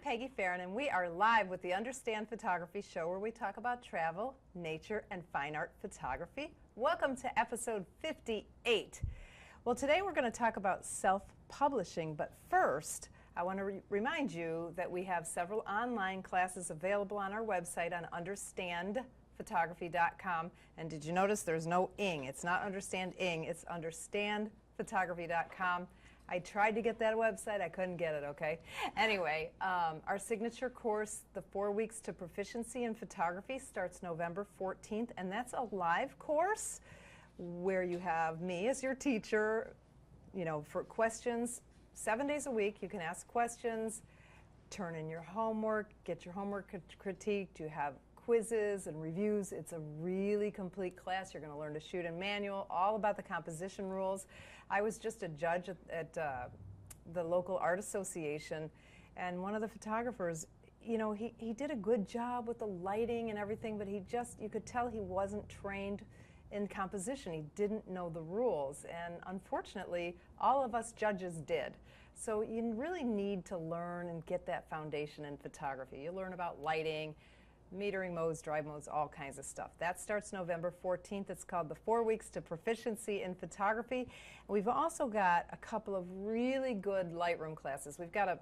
Peggy and we are live with the Understand Photography Show, where we talk about travel, nature, and fine art photography. Welcome to episode 58. Well, today we're going to talk about self-publishing, but first I want to remind you that we have several online classes available on our website on understandphotography.com. And did you notice there's no ing? It's not understanding, it's understandphotography.com. I tried to get that website, I couldn't get it, okay? Anyway, our signature course, the 4 weeks to proficiency in photography, starts November 14th, and that's a live course where you have me as your teacher, you know, for questions. 7 days a week, you can ask questions, turn in your homework, get your homework critiqued, you have quizzes and reviews. It's a really complete class. You're going to learn to shoot in manual, all about the composition rules. I was just a judge at the local art association, and one of the photographers, you know, he did a good job with the lighting and everything, but you could tell he wasn't trained in composition. He didn't know the rules, and unfortunately, all of us judges did. So you really need to learn and get that foundation in photography. You learn about lighting, metering modes, drive modes, all kinds of stuff. That starts November 14th. It's called the 4 weeks to proficiency in photography. We've also got a couple of really good Lightroom classes. We've got a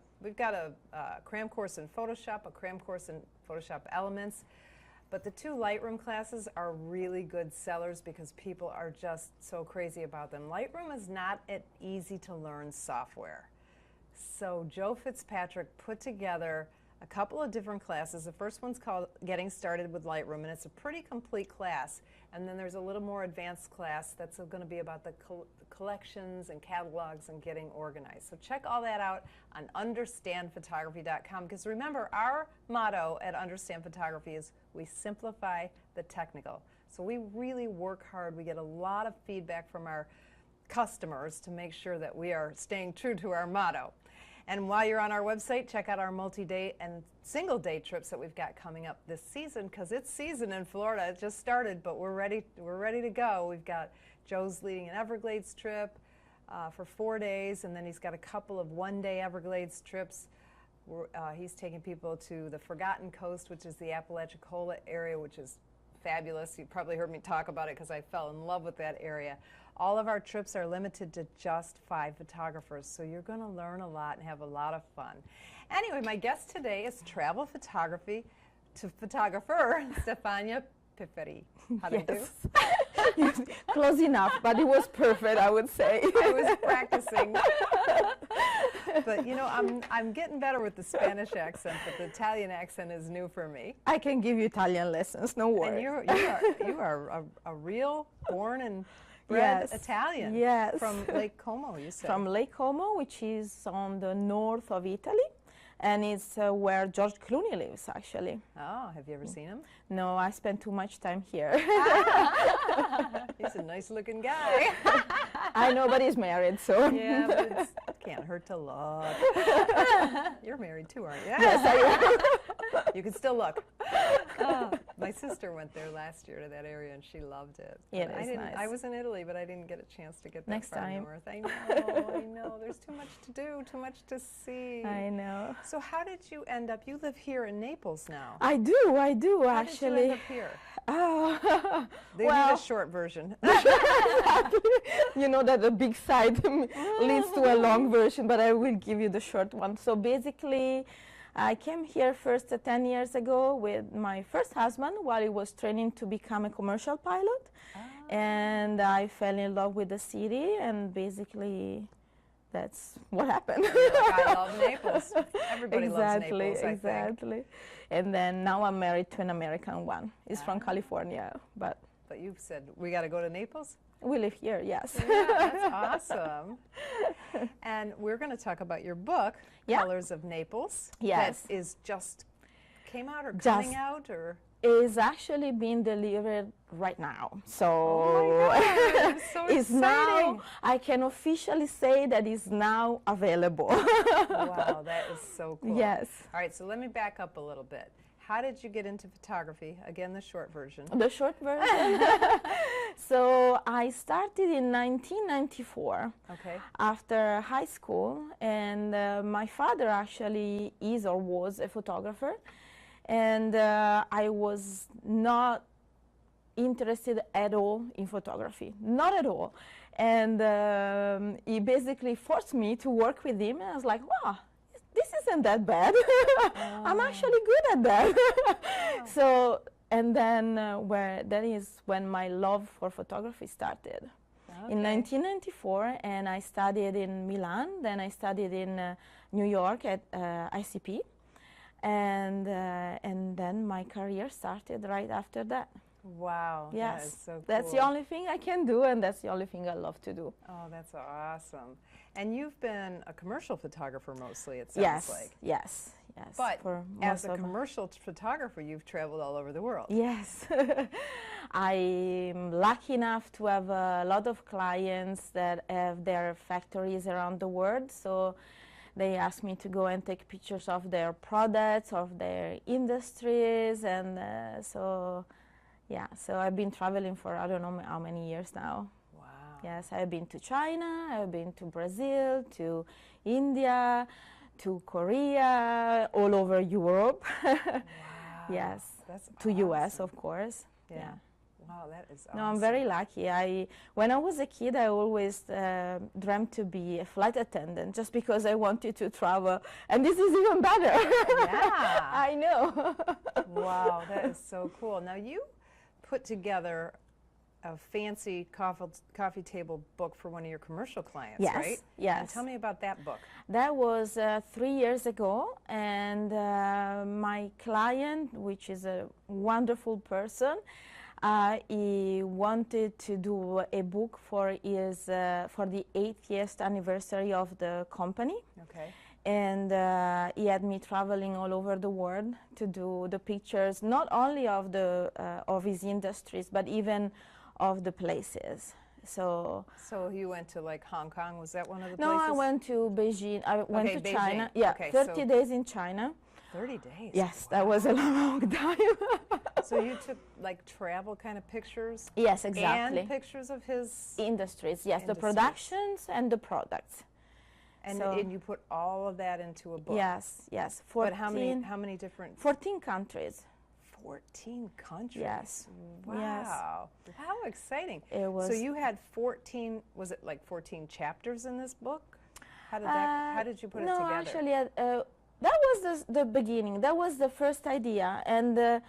cram course in Photoshop, a cram course in Photoshop Elements. But the two Lightroom classes are really good sellers because people are just so crazy about them. Lightroom is not an easy to learn software. So Joe Fitzpatrick put together a couple of different classes. The first one's called Getting Started with Lightroom, and it's a pretty complete class. And then there's a little more advanced class that's going to be about the collections and catalogs and getting organized. So check all that out on understandphotography.com, because remember, our motto at Understand Photography is we simplify the technical. So we really work hard. We get a lot of feedback from our customers to make sure that we are staying true to our motto. And while you're on our website, check out our multi-day and single-day trips that we've got coming up this season, because it's season in Florida. It just started, but we're ready to go. We've got Joe's leading an Everglades trip for 4 days, and then he's got a couple of one-day Everglades trips. He's taking people to the Forgotten Coast, which is the Apalachicola area, which is fabulous. You probably heard me talk about it because I fell in love with that area. All of our trips are limited to just 5 photographers, so you're going to learn a lot and have a lot of fun. Anyway, my guest today is travel photographer Stefania Pifferi. How do you do? Close enough, but it was perfect, I would say. I was practicing. But you know, I'm getting better with the Spanish accent, but the Italian accent is new for me. I can give you Italian lessons, no worries. And you are a real born and bred Italian. Yes. From Lake Como, you said. From Lake Como, which is on the north of Italy, and it's where George Clooney lives, actually. Oh, have you ever seen him? No, I spent too much time here. He's a nice-looking guy. I know, but he's married, so. Yeah, but it can't hurt to look. You're married too, aren't you? Yes, I am. You can still look. My sister went there last year to that area, and she loved it. Yeah, it's nice. I was in Italy, but I didn't get a chance to get that Next far time. north. I know. There's too much to do, too much to see. I know. So how did you end up? You live here in Naples now. I do, How actually. did you end up here? Oh, They need a short version. Exactly. You know that the big side leads to a long version, but I will give you the short one. So basically, I came here first 10 years ago with my first husband while he was training to become a commercial pilot. And I fell in love with the city, and basically that's what happened. I love Naples. Everybody loves Naples, I think. Exactly. And then now I'm married to an American one. He's from California, but you said, we got to go to Naples? we live here, yes. Yeah, that's awesome. And we're going to talk about your book, Colors of Naples. Yes. That is came out or coming out, or? Is actually being delivered right now. So, oh my God, so it's exciting. Now, I can officially say that it's now available. Wow, that is so cool. Yes. All right, so let me back up a little bit. How did you get into photography? Again, the short version. The short version. So I started in 1994 Okay. after high school, and my father actually is or was a photographer, and I was not interested at all in photography, not at all. And he basically forced me to work with him, and I was like, wow, this isn't that bad. I'm actually good at that. So, and then that is when my love for photography started. In 1994, and I studied in Milan, then I studied in New York at ICP, and then my career started right after that. Wow. Yes, that is so cool. That's the only thing I can do, and that's the only thing I love to do. Oh, that's awesome. And you've been a commercial photographer mostly, it sounds like. Yes. But for as a commercial photographer, you've traveled all over the world. Yes. I'm lucky enough to have a lot of clients that have their factories around the world. So they ask me to go and take pictures of their products, of their industries. And so I've been traveling for I don't know how many years now. Wow. Yes, I've been to China, I've been to Brazil, to India, to Korea, all over Europe. Wow. Yes. That's to awesome. US, of course. Yeah. Wow, that is awesome. No, I'm very lucky. When I was a kid, I always dreamt to be a flight attendant just because I wanted to travel. And this is even better. Yeah. I know. Wow, that is so cool. Now, you put together a fancy coffee table book for one of your commercial clients, Yes, right? yes. And tell me about that book. That was 3 years ago, and my client, which is a wonderful person, he wanted to do a book for the 80th anniversary of the company. Okay. And he had me traveling all over the world to do the pictures, not only of his industries, but even of the places. So you went to like Hong Kong, was that one of the no, places? I went to Beijing. I went to Beijing. China. Yeah, Okay, 30 days in China. 30 days? Yes, Wow. that was a long time. So you took like travel kind of pictures? Yes, exactly. And pictures of his industries, yes, the industries. Productions and the products. And you put all of that into a book? Yes. 14, but how many different? 14 countries. 14 countries? Yes. Wow. Yes. How exciting. It was. So you had 14, was it like 14 chapters in this book? How did you put it together? No, actually, that was the beginning. That was the first idea. And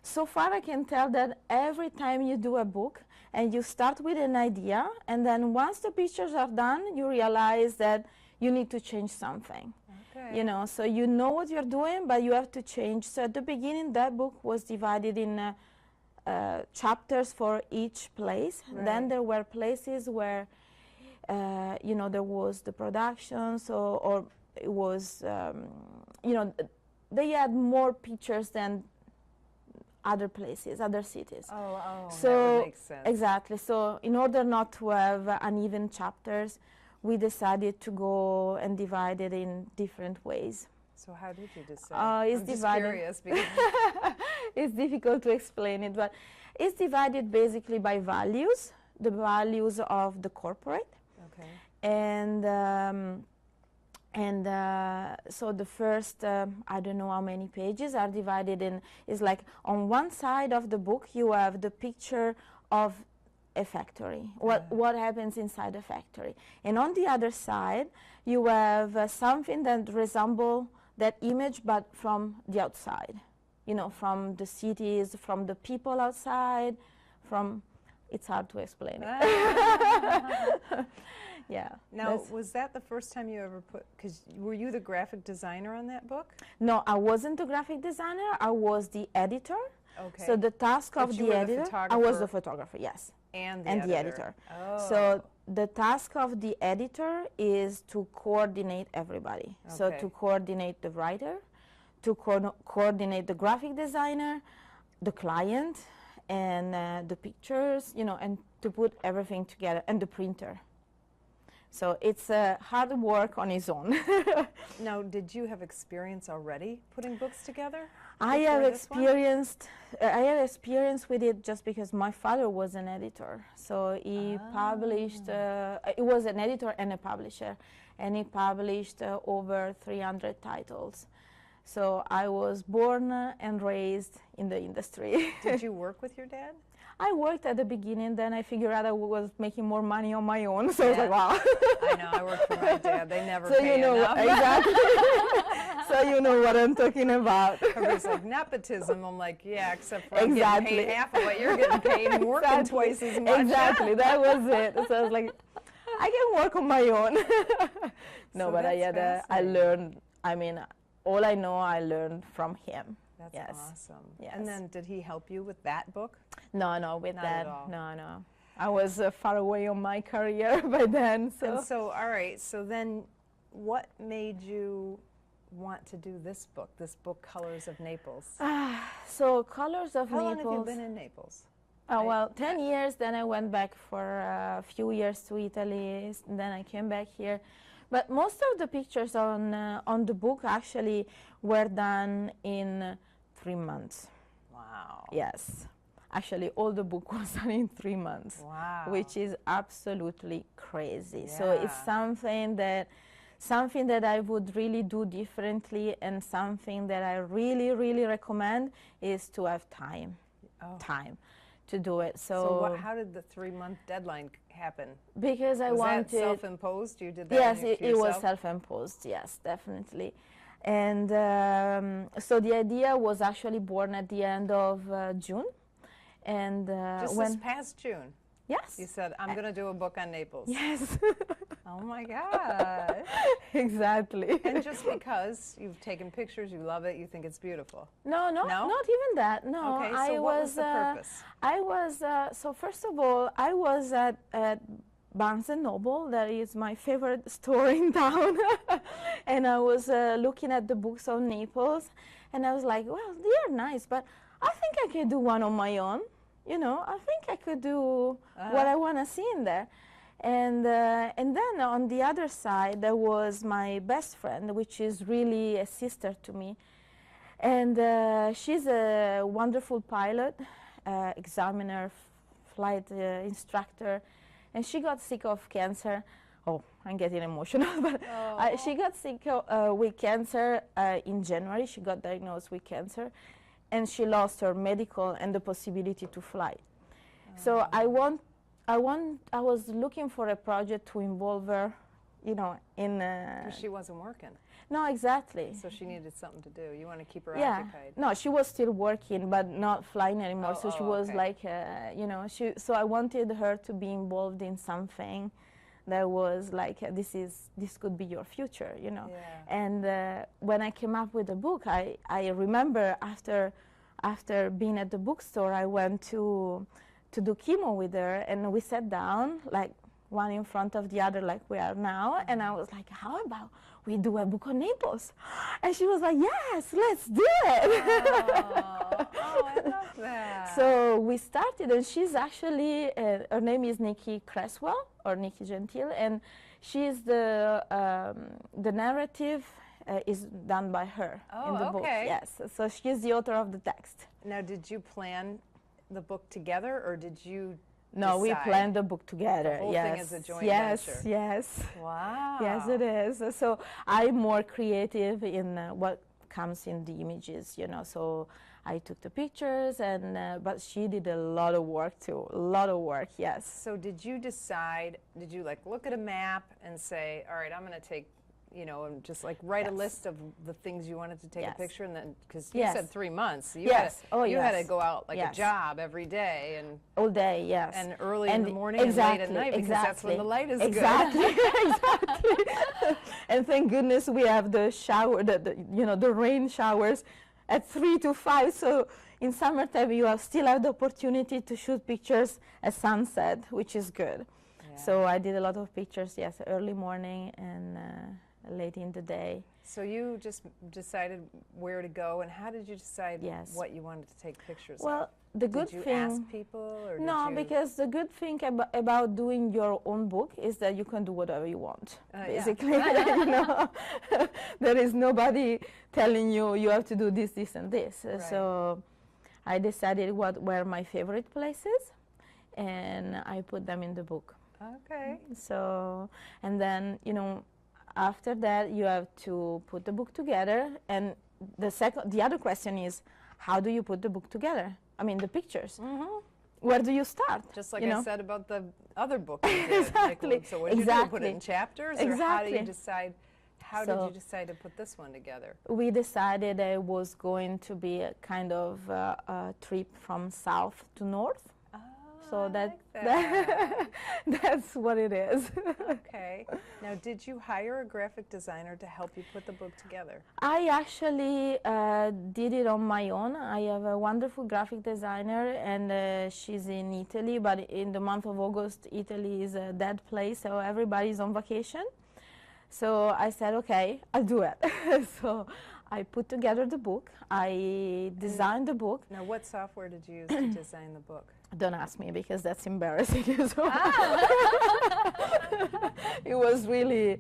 so far I can tell that every time you do a book and you start with an idea, and then once the pictures are done, you realize that you need to change something. Okay. You know, so you know what you're doing, but you have to change. So at the beginning, that book was divided in chapters for each place. Right. Then there were places where, there was the production, or it was, they had more pictures than other places, other cities. So that would make sense. Exactly. So in order not to have uneven chapters, we decided to go and divide it in different ways. So how did you decide? It's I'm divided. just curious because it's difficult to explain it, but it's divided basically by values, the values of the corporate. Okay. And so the first, I don't know how many pages are divided in, is like on one side of the book you have the picture of a factory, what happens inside a factory. And on the other side you have something that resembles that image but from the outside, from the cities, from the people outside, it's hard to explain it. Yeah. Now, was that the first time you ever because were you the graphic designer on that book? No, I wasn't the graphic designer, I was the editor. Okay. So the task of the editor, I was the photographer, yes. And the editor. Oh. So the task of the editor is to coordinate everybody. Okay. So to coordinate the writer, to coordinate the graphic designer, the client, and the pictures, and to put everything together, and the printer. So it's hard work on its own. Now, did you have experience already putting books together? I have before this one? I have experience with it just because my father was an editor. So he published, he was an editor and a publisher, and he published over 300 titles. So I was born and raised in the industry. Did you work with your dad? I worked at the beginning, then I figured out I was making more money on my own. So I was like, wow. I know, I worked for my dad. They never So pay you know enough. exactly. So you know what I'm talking about. Everybody's like, nepotism. I'm like, yeah, except for I'm Exactly. getting paid half of what you're getting paid and working Exactly. twice as much. Exactly, that was it. So I was like, I can work on my own. No, So but I that's had I fascinating. learned, I mean, all I know I learned from him. That's Yes. awesome. Yes. And then did he help you with that book? No, with Not that, at all. no. I was far away on my career by then, so. And so, all right, so then what made you want to do this book, Colors of Naples? So Colors of How long Naples. have you been in Naples? Well, 10 years, then I went back for a few years to Italy, then I came back here. But most of the pictures on the book actually were done in 3 months. Wow. Yes. Actually, all the book was done in 3 months, Wow. which is absolutely crazy. So it's Yeah. something that I would really do differently, and something that I really, really recommend is to have time to do it. So how did the 3-month deadline happen? Because I Was wanted. that self-imposed? You did that Yes, to it was yourself? self-imposed. Yes, definitely. And so the idea was actually born at the end of June, and Just when this past June, yes, you said, I'm going to do a book on Naples. yes, Oh my God. exactly. And just because you've taken pictures, you love it, you think it's beautiful. No, No? not even that. No, Okay, so I what was the purpose? I was so first of all, I was at Barnes and Noble. That is my favorite store in town, and I was looking at the books on Naples, and I was like, well, they are nice, but I think I could do one on my own. You know, I think I could do what I want to see in there. And then on the other side, there was my best friend, which is really a sister to me. And she's a wonderful pilot, examiner, flight instructor. And she got sick of cancer. Oh, I'm getting emotional. But she got sick with cancer in January. She got diagnosed with cancer. And she lost her medical and the possibility to fly. So I was looking for a project to involve her, you know, in. Because she wasn't working, No, exactly. so she needed something to do. You want to keep her Yeah. occupied. No, she was still working, but not flying anymore. So she was okay. like, you know, so I wanted her to be involved in something that was like, this could be your future, you know. Yeah. And when I came up with the book, I remember after being at the bookstore, I went to do chemo with her, and we sat down like one in front of the other like we are now, and I was like, how about we do a book on Naples? And she was like, yes, let's do it. Oh, I love that. So we started, and she's actually, her name is Nikki Cresswell, or Nikki Gentile, and she's the narrative is done by her in the book. okay. Yes, so she's the author of the text. Now, did you plan the book together, or did you No, we decide? planned the book together. The whole yes. thing is a joint yes, venture. Yes, Wow. yes, it is. So I'm more creative in what comes in the images, you know. So I took the pictures, and but she did a lot of work too. A lot of work, yes. So did you decide, did you like look at a map and say, all right, I'm going to take, you know, and just like write a Yes. list of the things you wanted to take Yes. a picture, and then, because you Yes. said 3 months, so you Yes. had to, you had to Yes. go out like a Yes. job every day and All day, yes. early in the morning and late at night, because that's when the light is exactly. Exactly. And thank goodness we have the shower, the rain showers at 3 to 5. So in summertime you still have the opportunity to shoot pictures at sunset, which is good. Yeah. So I did a lot of pictures, yes, early morning and late in the day. So you just decided where to go, and how did you decide Yes. what you wanted to take pictures of? Well, the good Did you thing. ask people, or No, did you? because the good thing about doing your own book is that you can do whatever you want. Basically, you know, there is nobody telling you you have to do this, this, and this. Right. So I decided what were my favorite places, and I put them in the book. Okay. So, and then, you know, after that you have to put the book together, and the other question is, how do you put the book together? I mean, the pictures. Mm-hmm. Where do you start? Just like you I know? said about the other book you did. Exactly. Like, so what did you do? Put it in Exactly. chapters, or how do Exactly. you decide? How did you decide to put this one together? We decided it was going to be a kind of a trip from south to north. So I that, like that. that's what it is. Okay. Now, did you hire a graphic designer to help you put the book together? I actually did it on my own. I have a wonderful graphic designer, and she's in Italy, but in the month of August, Italy is a dead place, so everybody's on vacation. So I said, okay, I'll do it. So I put together the book. I designed the book. Now, what software did you use to design the book? Don't ask me, because that's embarrassing. So it was really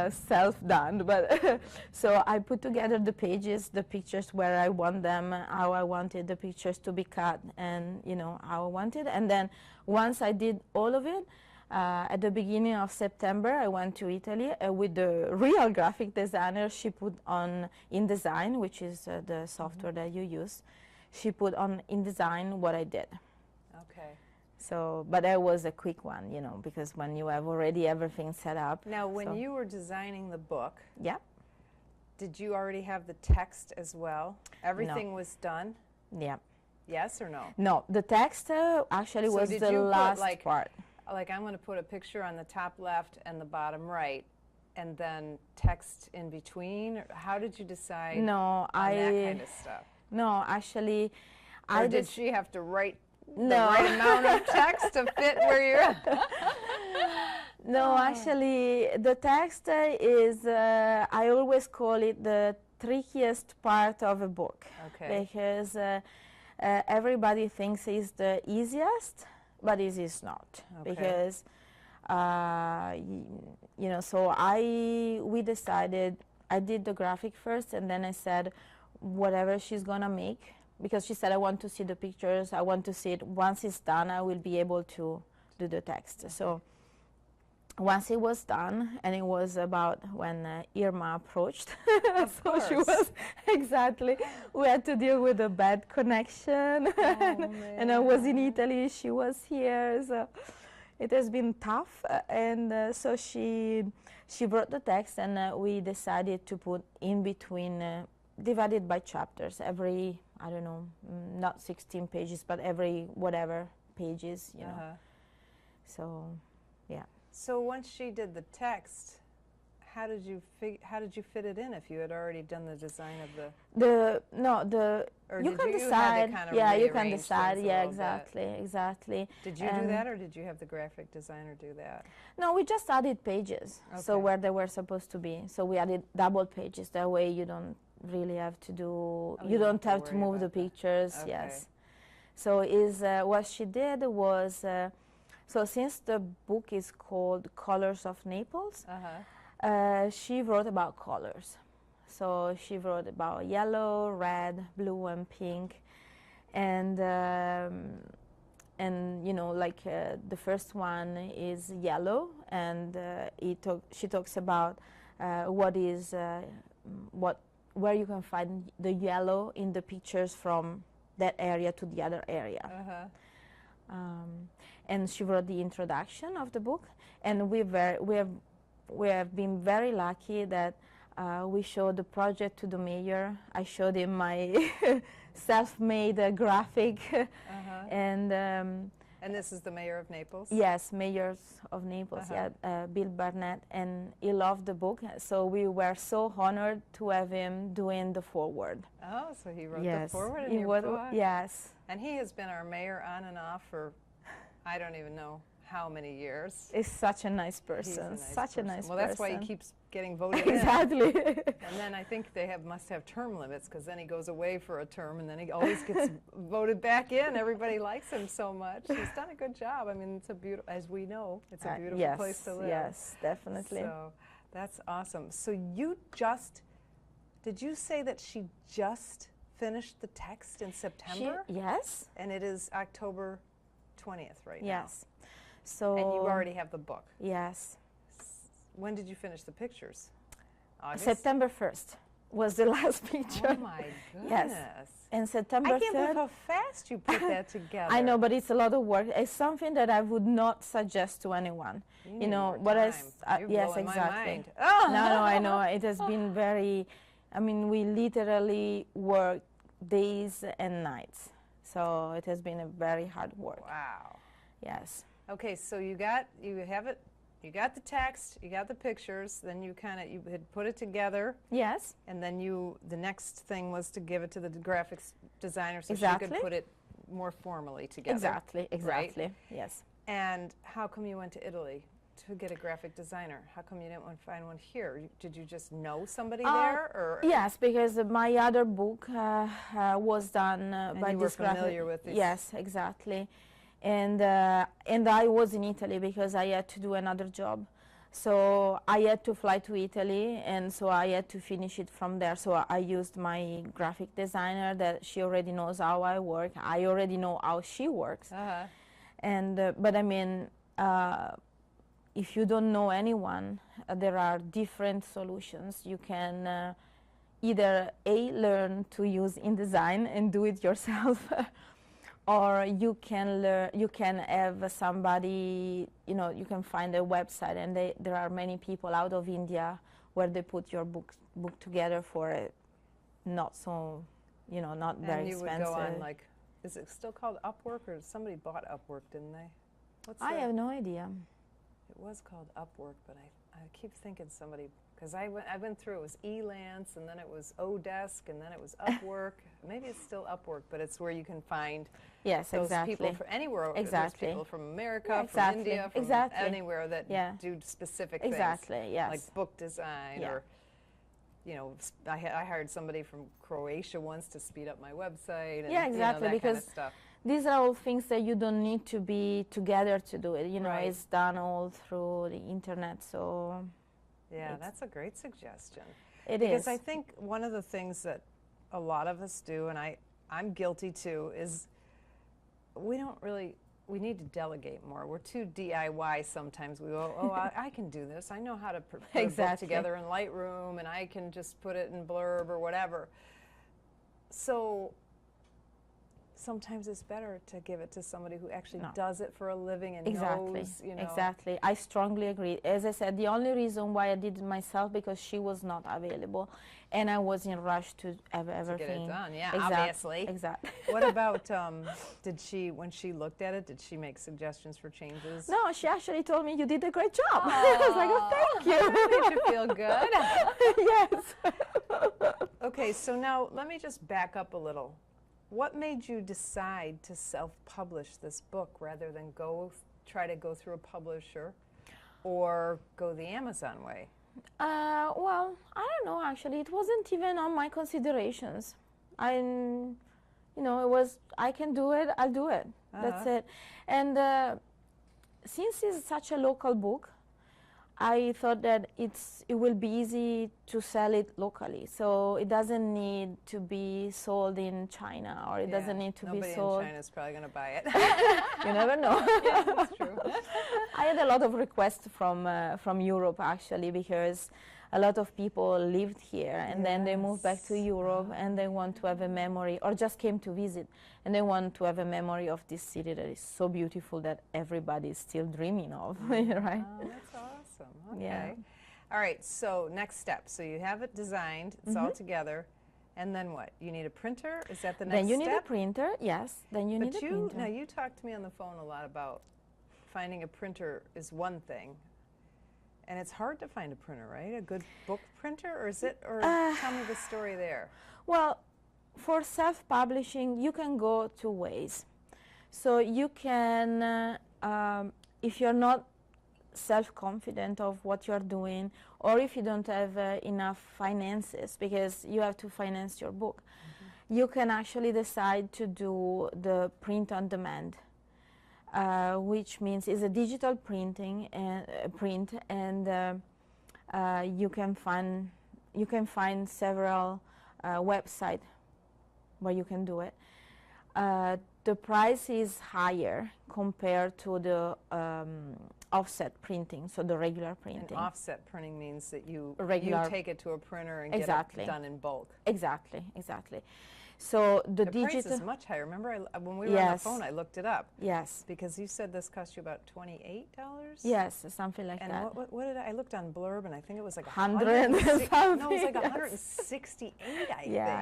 self-done. But so I put together the pages, the pictures where I want them, how I wanted the pictures to be cut, and you know how I wanted. And then once I did all of it, at the beginning of September, I went to Italy with the real graphic designer. She put on InDesign, which is the software that you use. She put on InDesign what I did. Okay. So, but that was a quick one, you know, because when you have already everything set up. Now, when so. you were designing the book, Yeah. did you already have the text as well? Everything was done? Yeah. Yes or no? No, the text actually So was did the you put, last like- part. Like, I'm going to put a picture on the top left and the bottom right, and then text in between? Or how did you decide No, on that kind of stuff? No, actually, Or did she have to write the No. right amount of text to fit where you're at? No, actually, the text is, I always call it the trickiest part of a book. Okay. Because everybody thinks it's the easiest, but it is not. Okay. Because, you know, so we decided, I did the graphic first, and then I said, whatever she's gonna make, because she said, I want to see the pictures, I want to see it. Once it's done, I will be able to do the text. So once it was done, and it was about when Irma approached, so she course. was, exactly, we had to deal with a bad connection, and I was in Italy, she was here, so it has been tough, and so she wrote the text, and we decided to put in between, divided by chapters, every, I don't know, not 16 pages, but every whatever pages, you know, so, yeah. So once she did the text, how did you fit it in if you had already done the design of the? Or you you did can you decide. had to kind of Yeah, you can rearrange decide. things a Yeah, little bit? exactly. Did you do that, or did you have the graphic designer do that? No, we just added pages. So Okay. where they were supposed to be. So we added double pages. That way you don't really have to do. You don't have to worry move the about that. pictures. Okay. Yes. So what she did was. So since the book is called Colors of Naples, she wrote about colors. So she wrote about yellow, red, blue, and pink, and you know, like the first one is yellow, and she talks about where you can find the yellow in the pictures from that area to the other area. And she wrote the introduction of the book, and we have been very lucky that we showed the project to the mayor. I showed him my self-made graphic, And this is the mayor of Naples? yes, mayors of Naples, Bill Barnett, and he loved the book. So we were so honored to have him doing the foreword. Oh, so he wrote Yes, the foreword in he your would- book? Yes. And he has been our mayor on and off for, I don't even know how many years. Is such a nice He's a person, nice such person. a nice well, person. that's why he keeps getting voted in. Exactly. And then I think they must have term limits, because then he goes away for a term and then he always gets voted back in. Everybody likes him so much. He's done a good job. I mean, it's a beautiful, as we know, it's a beautiful yes, place to live. Yes, definitely. So that's awesome. So you just, did you say that she just finished the text in September? Yes. And it is October 20th right now. Yes. So. And you already have the book. Yes. When did you finish the pictures? August? September 1st was the last picture. Oh my goodness. Yes. And September 3rd. I can't believe how fast you put that together. I know, but it's a lot of work. It's something that I would not suggest to anyone. You know, what You're yes, blowing exactly. my mind. Oh. No, I know. It has been very, I mean, we literally work days and nights. So it has been a very hard work. Wow. Yes. Okay, so you have it, you got the text, you got the pictures, then you had put it together, Yes. and then the next thing was to give it to the graphics designer so she Exactly. could put it more formally together. Exactly. Right? Yes. And how come you went to Italy to get a graphic designer? How come you didn't want to find one here? Did you just know somebody there, or? Yes, because my other book was done by you were this graphic. familiar with this? Yes, exactly. And I was in Italy because I had to do another job. So I had to fly to Italy, and so I had to finish it from there. So I used my graphic designer that she already knows how I work. I already know how she works. Uh-huh. And but I mean, if you don't know anyone, there are different solutions. You can either learn to use InDesign and do it yourself, or you can have somebody, you can find a website, and there are many people out of India where they put your book together for a not so, not very expensive. And you would go on, like, is it still called Upwork, or somebody bought Upwork, didn't they? I have no idea. It was called Upwork, but I keep thinking somebody, because I went through, it was Elance, and then it was Odesk, and then it was Upwork. Maybe it's still Upwork, but it's where you can find those people from anywhere. Exactly. Those people from America, Exactly. from India, from Exactly. anywhere that do specific things. Exactly, yes. Like book design, or, I hired somebody from Croatia once to speed up my website. And, exactly, that because kind of stuff. These are all things that you don't need to be together to do it. Right. It's done all through the internet, so... Yeah, that's a great suggestion. It because is. I think one of the things that a lot of us do, and I'm guilty too, is we need to delegate more. We're too DIY sometimes. We go, I can do this. I know how to put a book together in Lightroom, and I can just put it in Blurb or whatever. So sometimes it's better to give it to somebody who actually does it for a living and knows, Exactly. I strongly agree. As I said, the only reason why I did it myself because she was not available, and I was in rush to have everything. To get it done, yeah, obviously. Exactly. What about, when she looked at it, did she make suggestions for changes? No, she actually told me, you did a great job. I was like, oh, thank you. That made you feel good. Yes. Okay, so now let me just back up a little. What made you decide to self-publish this book rather than try to go through a publisher or go the Amazon way? Well, I don't know, actually. It wasn't even on my considerations. It was, I can do it, I'll do it. That's it. And since it's such a local book, I thought that it will be easy to sell it locally. So it doesn't need to be sold in China, or it doesn't need to be sold. Nobody in China is probably going to buy it. You never know. Yeah, that's true. I had a lot of requests from Europe, actually, because a lot of people lived here and then they moved back to Europe and they want to have a memory, or just came to visit, and they want to have a memory of this city that is so beautiful that everybody is still dreaming of, right? Oh, that's awesome. Okay. Yeah. All right, so next step. So you have it designed, it's all together, and then what? You need a printer? Is that the next step? Then you need a printer, yes. Then you need a printer. Now, you talked to me on the phone a lot about finding a printer is one thing, and it's hard to find a printer, right? A good book printer, or is it? Or tell me the story there. Well, for self-publishing, you can go two ways. So you can, if you're not self-confident of what you're doing, or if you don't have enough finances, because you have to finance your book, you can actually decide to do the print on demand, which means it's a digital printing and print, and you can find several websites where you can do it. The price is higher compared to the offset printing, so the regular printing. And offset printing means that you take it to a printer and Exactly. get it done in bulk. Exactly. So the price is much higher. Remember, when we were on the phone, I looked it up. Yes. Because you said this cost you about $28. Yes, something like and that. And what did I looked on Blurb, and I think it was like 100 No, it was like yes. 168. I think. Yeah,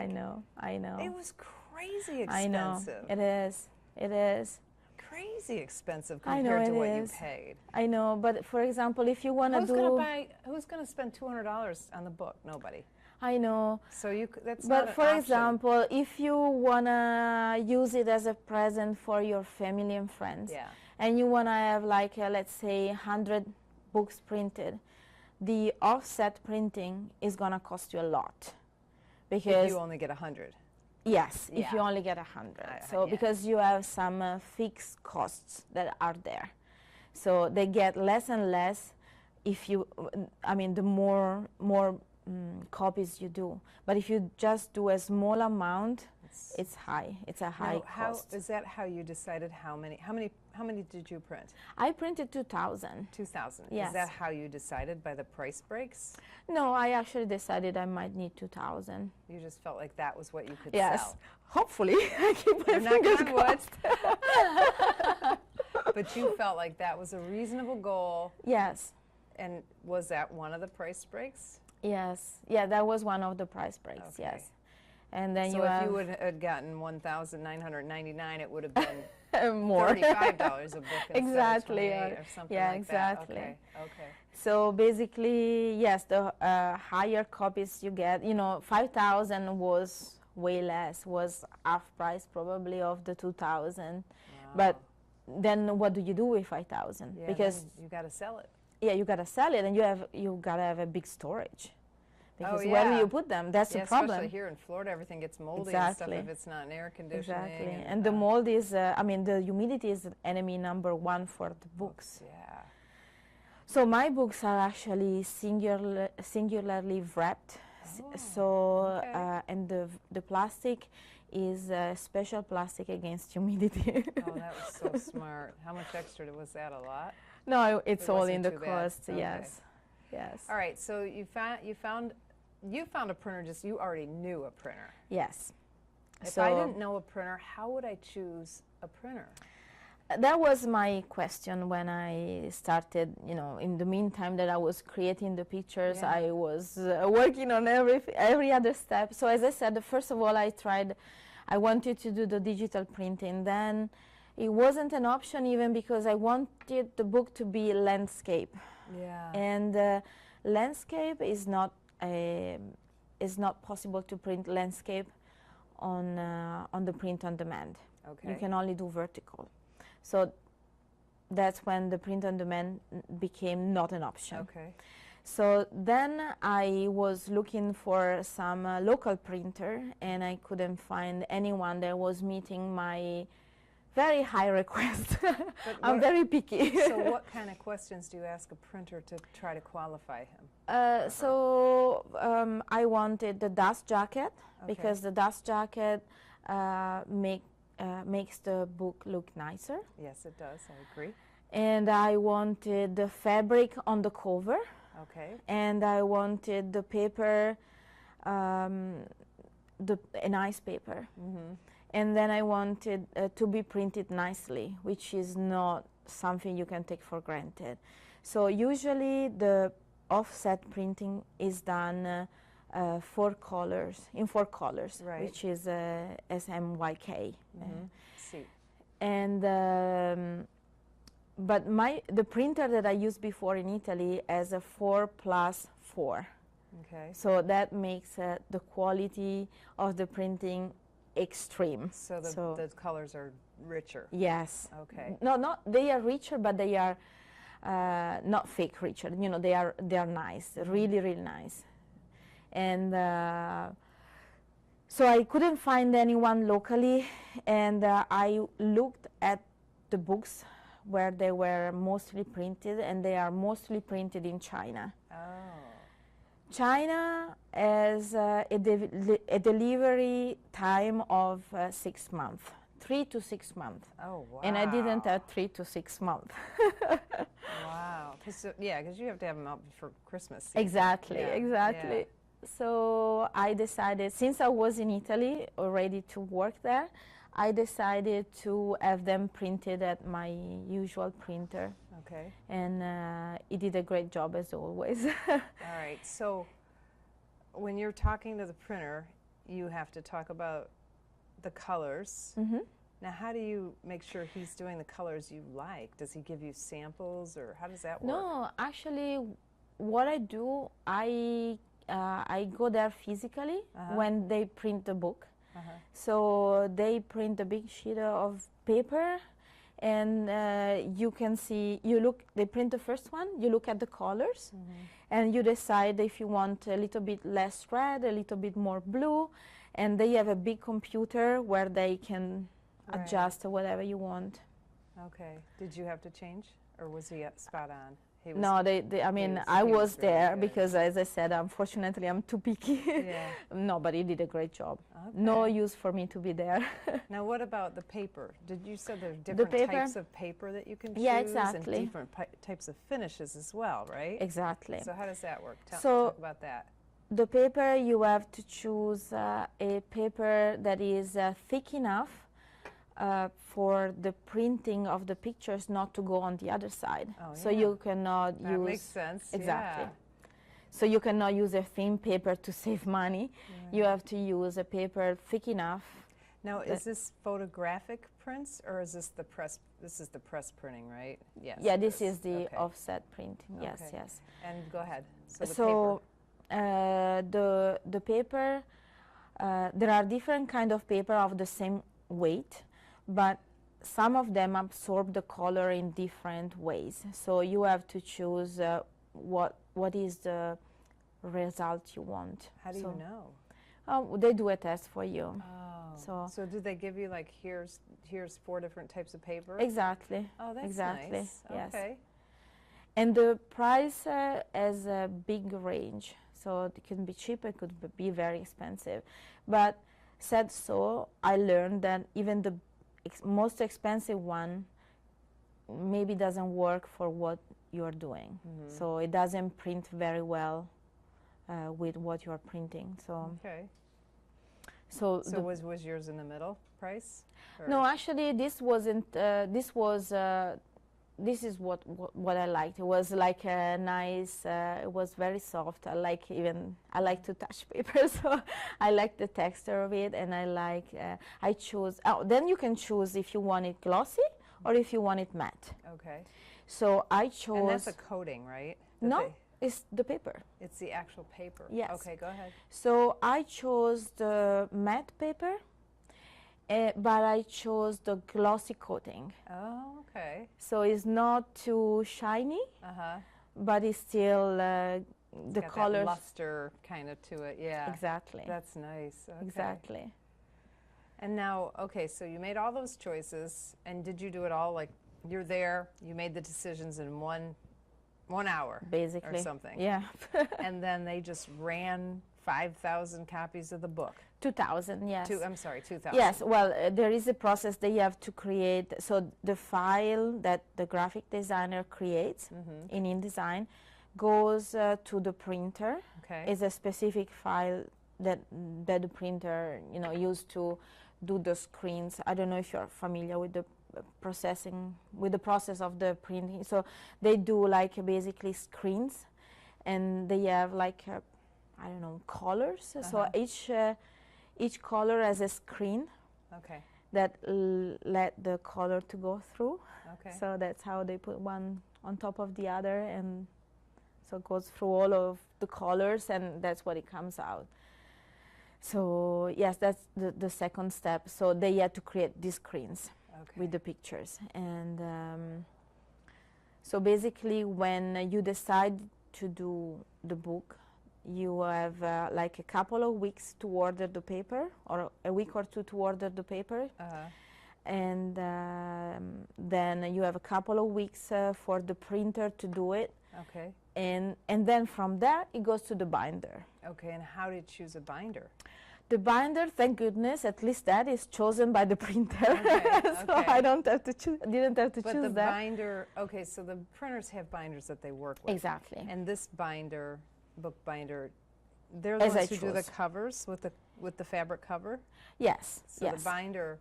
I know. It was crazy expensive. I know. It is. Crazy expensive compared to what you paid. I know, but for example, if you want to who's going to spend $200 on the book? Nobody. I know. So that's but not for an example, if you want to use it as a present for your family and friends, and you want to have like let's say 100 books printed, the offset printing is going to cost you a lot, because if you only get 100. Yes, if you only get 100. So because you have some fixed costs that are there, so they get less and less if you, the more copies you do. But if you just do a small amount, it's high. It's a high cost. Is that how you decided how many did you print? I printed 2,000. 2,000. Yes. Is that how you decided, by the price breaks? No, I actually decided I might need 2,000. You just felt like that was what you could yes. sell. Hopefully. I keep my fingers crossed. But you felt like that was a reasonable goal. Yes. And was that one of the price breaks? Yes. Yeah, that was one of the price breaks. Okay. Yes. And then so if you would have gotten 1,999, it would have been more. $35 a book instead of $28 or something like exactly. that. Okay. So basically, yes, the higher copies you get, 5,000 was way less, was half price probably of the 2,000. Wow. But then what do you do with 5,000? Yeah, because you got to sell it. Yeah, you got to sell it, and you got to have a big storage. Because where do you put them? That's the problem. Especially here in Florida, everything gets moldy and stuff if it's not in air conditioning. Exactly. And the mold is, the humidity is enemy number one for the books. Yeah. So my books are actually singularly wrapped. And the plastic is special plastic against humidity. Oh, that was so smart. How much extra was that? A lot? No, it's all in the cost. Okay. Yes. Yes. All right. So you found a printer. You already knew a printer. Yes. If I didn't know a printer, how would I choose a printer? That was my question when I started. In the meantime that I was creating the pictures, I was working on every other step. So as I said, first of all, I wanted to do the digital printing. Then it wasn't an option even because I wanted the book to be landscape. Yeah. And landscape is not possible to print landscape on the print on demand. Okay. You can only do vertical. So that's when the print on demand became not an option. Okay. So then I was looking for some local printer, and I couldn't find anyone that was meeting my very high request. I'm very picky. So what kind of questions do you ask a printer to try to qualify him? I wanted the dust jacket, because the dust jacket makes the book look nicer. Yes, it does. I agree. And I wanted the fabric on the cover. Okay. And I wanted the paper, a nice paper. Mm-hmm. And then I wanted to be printed nicely, which is not something you can take for granted. So usually the offset printing is done in 4 colors, right. Which is SMYK. Mm-hmm. See. And but the printer that I used before in Italy has a 4+4. Okay. So that makes the quality of the printing extreme. So the colors are richer. Yes. Okay. No, not they are richer, but they are not fake richer. You know, they are nice, really, really nice. And so I couldn't find anyone locally, and I looked at the books where they were mostly printed, and they are mostly printed in China. Oh. China has a delivery time of 6 months, 3 to 6 months. Oh, wow. And I didn't have 3 to 6 months. Wow. Because you have to have them out for Christmas season. Exactly, Yeah, exactly. yeah. So I decided, since I was in Italy already to work there, I decided to have them printed at my usual printer. Okay. And it did a great job as always. All right. So when you're talking to the printer, you have to talk about the colors. Mm-hmm. Now, how do you make sure he's doing the colors you like? Does he give you samples, or how does that work? No, actually, what I do, I go there physically when they print the book. So they print a big sheet of paper, and you can see, they print the first one, you look at the colors, and you decide if you want a little bit less red, a little bit more blue, and they have a big computer where they can adjust whatever you want. Okay. Did you have to change, or was he spot on? No, I mean, I was there because, as I said, unfortunately, I'm too picky. Yeah. No, but he did a great job. Okay. No use for me to be there. Now, what about the paper? Did you say there are different types of paper that you can choose? Yeah, exactly. And different types of finishes as well, right? Exactly. So how does that work? So talk about that. The paper, you have to choose a paper that is thick enough for the printing of the pictures not to go on the other side. Oh, so yeah. you cannot use... That makes sense. Exactly. Yeah. So you cannot use a thin paper to save money. Right. You have to use a paper thick enough. Now, is this photographic prints, or is this the press? This is the press printing, right? Yes. Yeah, this is the okay. offset printing. Yes, Okay. yes. And go ahead. So the So paper. the paper, there are different kind of paper of the same weight, but some of them absorb the color in different ways. So you have to choose what is the result you want. How do you know? They do a test for you. Oh. So do they give you like here's 4 different types of paper? Exactly. Oh, that's exactly. nice. Yes. Okay. And the price has a big range. So it can be cheap, it could be very expensive. But said so, I learned that even the most expensive one maybe doesn't work for what you're doing. So it doesn't print very well with what you're printing. So okay. So was yours in the middle price? Or? No, actually, this wasn't. This is what I liked. It was like a nice. It was very soft. I like to touch paper, so I like the texture of it, and I chose. Oh, then you can choose if you want it glossy or if you want it matte. Okay. So I chose. And that's a coating, right? No, it's the paper. It's the actual paper. Yes. Okay, go ahead. So I chose the matte paper. But I chose the glossy coating. Oh, okay. So it's not too shiny, but it's still the colors. That luster kind of to it, yeah. Exactly. That's nice. Okay. Exactly. And now, okay, so you made all those choices, and did you do it all like you're there? You made the decisions in one hour, basically, or something. Yeah. And then they just ran 5,000 copies of the book. 2,000, yes. 2,000. Yes, well, there is a process that you have to create. So the file that the graphic designer creates in InDesign goes to the printer. Okay. It's a specific file that the printer, used to do the screens. I don't know if you're familiar with the process of the printing. So they do like basically screens, and they have like colors. So each color has a screen that let the color to go through. Okay. So that's how they put one on top of the other, and so it goes through all of the colors, and that's what it comes out. So yes, that's the second step. So they had to create these screens. with the pictures. And so basically when you decide to do the book, you have like a couple of weeks to order the paper, or a week or two to order the paper. And then you have a couple of weeks for the printer to do it. Okay. And then from there it goes to the binder. Okay, and how do you choose a binder? The binder, thank goodness, at least that is chosen by the printer. Okay, So okay. I didn't have to choose But the that. binder, okay, so the printers have binders that they work with. Exactly. And this binder, book binder, they're the As ones I who do the chose. covers with the fabric cover. Yes, So yes. the binder,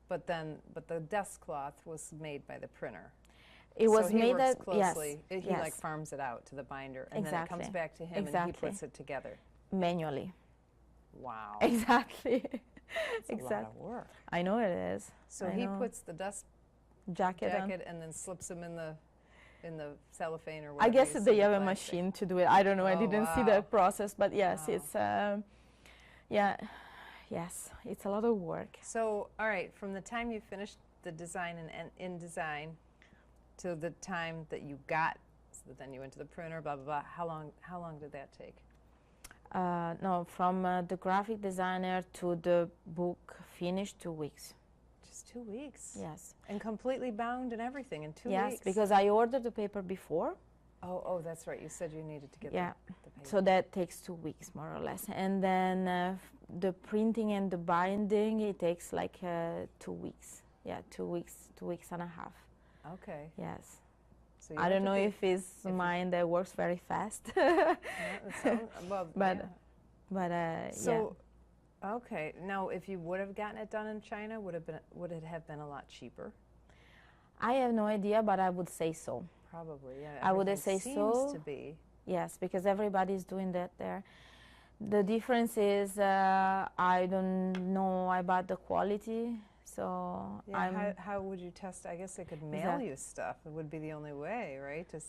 but the desk cloth was made by the printer. It was so he made works at, closely. yes, He yes, like farms it out to the binder, and then it comes Exactly. back to him, and he Exactly. puts it together. manually. Wow, Exactly. that's a lot of work. I know it is. So I he know. puts the dust jacket on. jacket and then slips them in the cellophane or I whatever. guess you they said, have a plastic. machine to do it. I don't know. I Oh, didn't see wow. that process, but yes, Wow. it's yeah, yes, it's a lot of work. So, all right, from the time you finished the design and InDesign to the time that you got, so that then you went to the printer, blah blah blah. How long did that take? No, from the graphic designer to the book finished 2 weeks. Just 2 weeks. Yes. And completely bound and everything in 2 Yes, weeks. because I ordered the paper before. Oh, that's right. You said you needed to get Yeah. the paper. So that takes 2 weeks more or less, and then the printing and the binding, it takes like 2 weeks. Yeah, 2 weeks, 2 weeks and a half. Okay. Yes. So you I have don't to know be- if it's you- mine that works very fast, Yeah, it sound- well, but yeah. but yeah. So, okay. Now, if you would have gotten it done in China, would it have been a lot cheaper? I have no idea, but I would say so. Probably, yeah. I would everything say seems so. to be. Yes, because everybody's doing that there. The difference is I don't know about the quality, so Yeah, how would you test? I guess they could mail Exact- you stuff. It would be the only way, right? To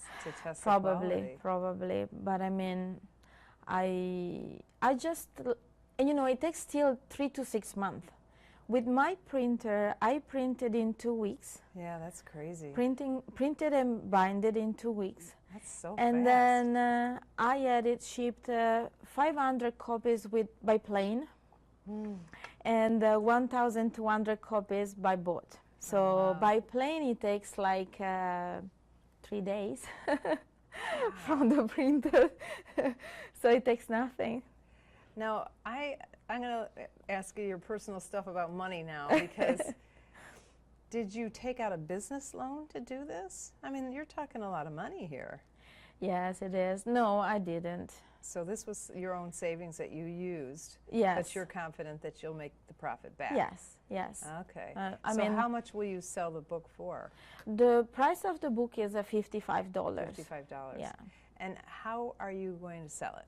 test the probably, quality. probably. But I mean, I just, and you know, it takes still 3 to 6 months. With my printer, I printed in 2 weeks. Yeah, that's crazy. Printed and binded in 2 weeks. That's so And fast. then I had it shipped 500 copies by plane and 1,200 copies by boat. So Wow. by plane it takes like 3 days from the printer. So it takes nothing. Now, I'm going to ask you your personal stuff about money now, because did you take out a business loan to do this? I mean, you're talking a lot of money here. Yes, it is. No, I didn't. So this was your own savings that you used, Yes. but you're confident that you'll make the profit back. Yes, yes. Okay. I So mean, how much will you sell the book for? the price of the book is $55. $55. Yeah. And how are you going to sell it?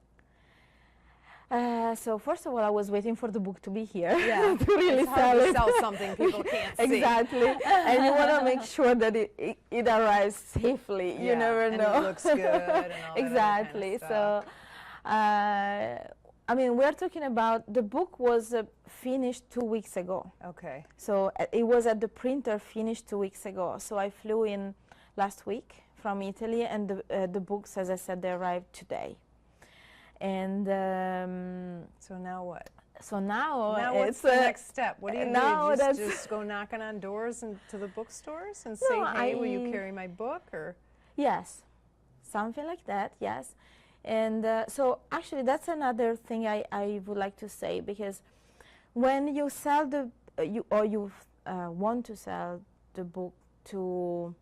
So first of all, I was waiting for the book to be here Yeah, to really it's hard sell to it. sell something people can't see. Exactly, and you want to make sure that it arrives safely. You Yeah, never and know. it looks good and all that other kind of Exactly. stuff. So, I mean, we're talking about the book was finished 2 weeks ago. Okay. So it was at the printer finished 2 weeks ago. So I flew in last week from Italy, and the books, as I said, they arrived today. And So now what? so now What's it's the next step? What do you now do? that's- Just go knocking on doors and to the bookstores and say, No, hey, will you I- carry my book? Or Yes, something like that, yes. And so actually that's another thing I would like to say, because when you sell you want to sell the book to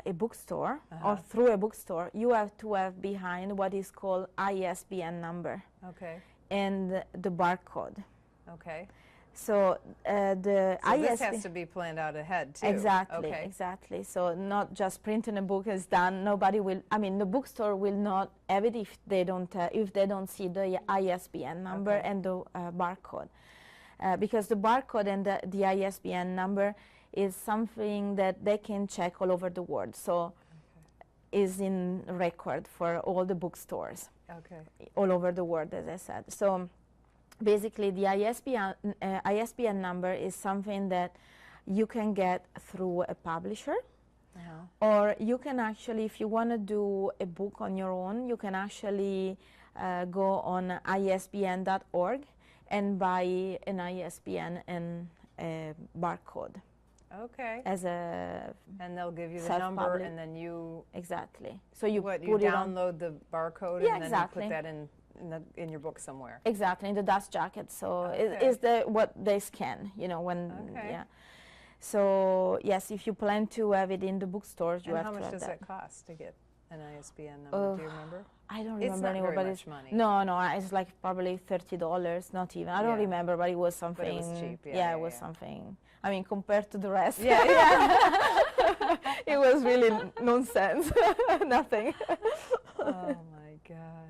a bookstore or through a bookstore, you have to have behind what is called ISBN number okay, and the barcode. okay. So the So this ISBN has to be planned out ahead too. Exactly, Okay. exactly. So not just printing a book is done. Nobody will. I mean, the bookstore will not have it if they don't see the ISBN number Okay. and the barcode, because the barcode and the ISBN number is something that they can check all over the world. So is in record for all the bookstores Okay. all over the world, as I said. So basically the ISBN number is something that you can get through a publisher. Uh-huh. Or you can actually, if you want to do a book on your own, you can actually go on ISBN.org and buy an ISBN and a barcode. Okay. As a and they'll give you the number, and then you exactly. So you what, put you it on. download the barcode, Yeah, and then exactly. you put that in your book somewhere. Exactly, in the dust jacket. So Okay. it is what they scan, you know, when Okay. yeah. So yes, if you plan to have it in the bookstores, you And have how to much have does that. that cost to get an ISBN number? Do you remember? I don't It's remember not anymore, very but much it's money. no, it's like probably $30, not even. I don't Yeah. remember, but it was something. But it was cheap. Yeah, it was something. I mean, compared to the rest. Yeah, It was really nonsense. Nothing. Oh my God.